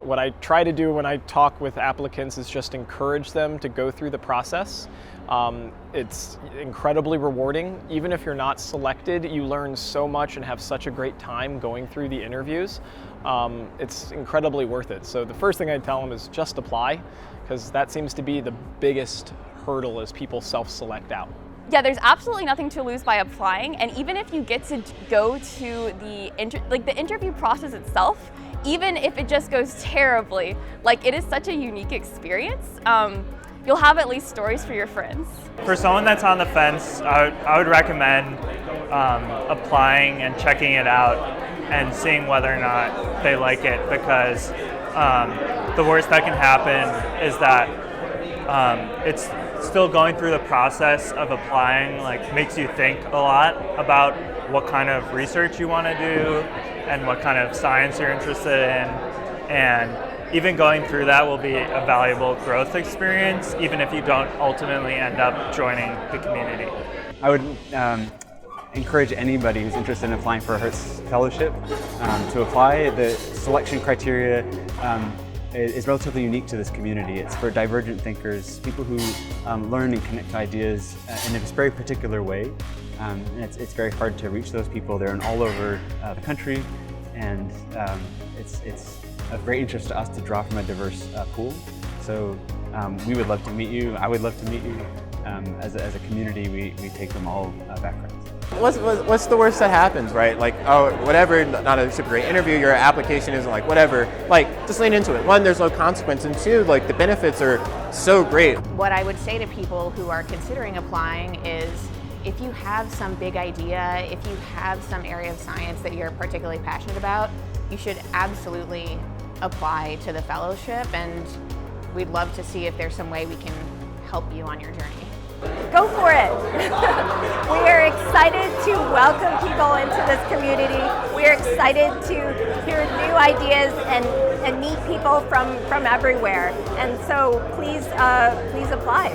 What I try to do when I talk with applicants is just encourage them to go through the process. It's incredibly rewarding. Even if you're not selected, you learn so much and have such a great time going through the interviews. It's incredibly worth it. So the first thing I tell them is just apply, because that seems to be the biggest hurdle as people self-select out. Yeah, there's absolutely nothing to lose by applying, and even if you get to go to the interview process itself, even if it just goes terribly, like, it is such a unique experience. You'll have at least stories for your friends. For someone that's on the fence, I would recommend applying and checking it out and seeing whether or not they like it, because the worst that can happen is that it's still going through the process of applying, like, makes you think a lot about what kind of research you want to do and what kind of science you're interested in, and even going through that will be a valuable growth experience, even if you don't ultimately end up joining the community. I would encourage anybody who's interested in applying for a Hertz fellowship to apply. The selection criteria is relatively unique to this community. It's for divergent thinkers, people who learn and connect ideas in a very particular way. And it's very hard to reach those people. They're in all over the country, and it's of great interest to us to draw from a diverse pool. So we would love to meet you. I would love to meet you. As a community, we take from all backgrounds. What's the worst that happens, right? Like, oh, whatever, not a super great interview, your application isn't like whatever. Like, just lean into it. One, there's no consequence, and two, like, the benefits are so great. What I would say to people who are considering applying is, if you have some big idea, if you have some area of science that you're particularly passionate about, you should absolutely apply to the fellowship, and we'd love to see if there's some way we can help you on your journey. Go for it! We are excited to welcome people into this community. We are excited to hear new ideas and meet people from everywhere. And so please apply.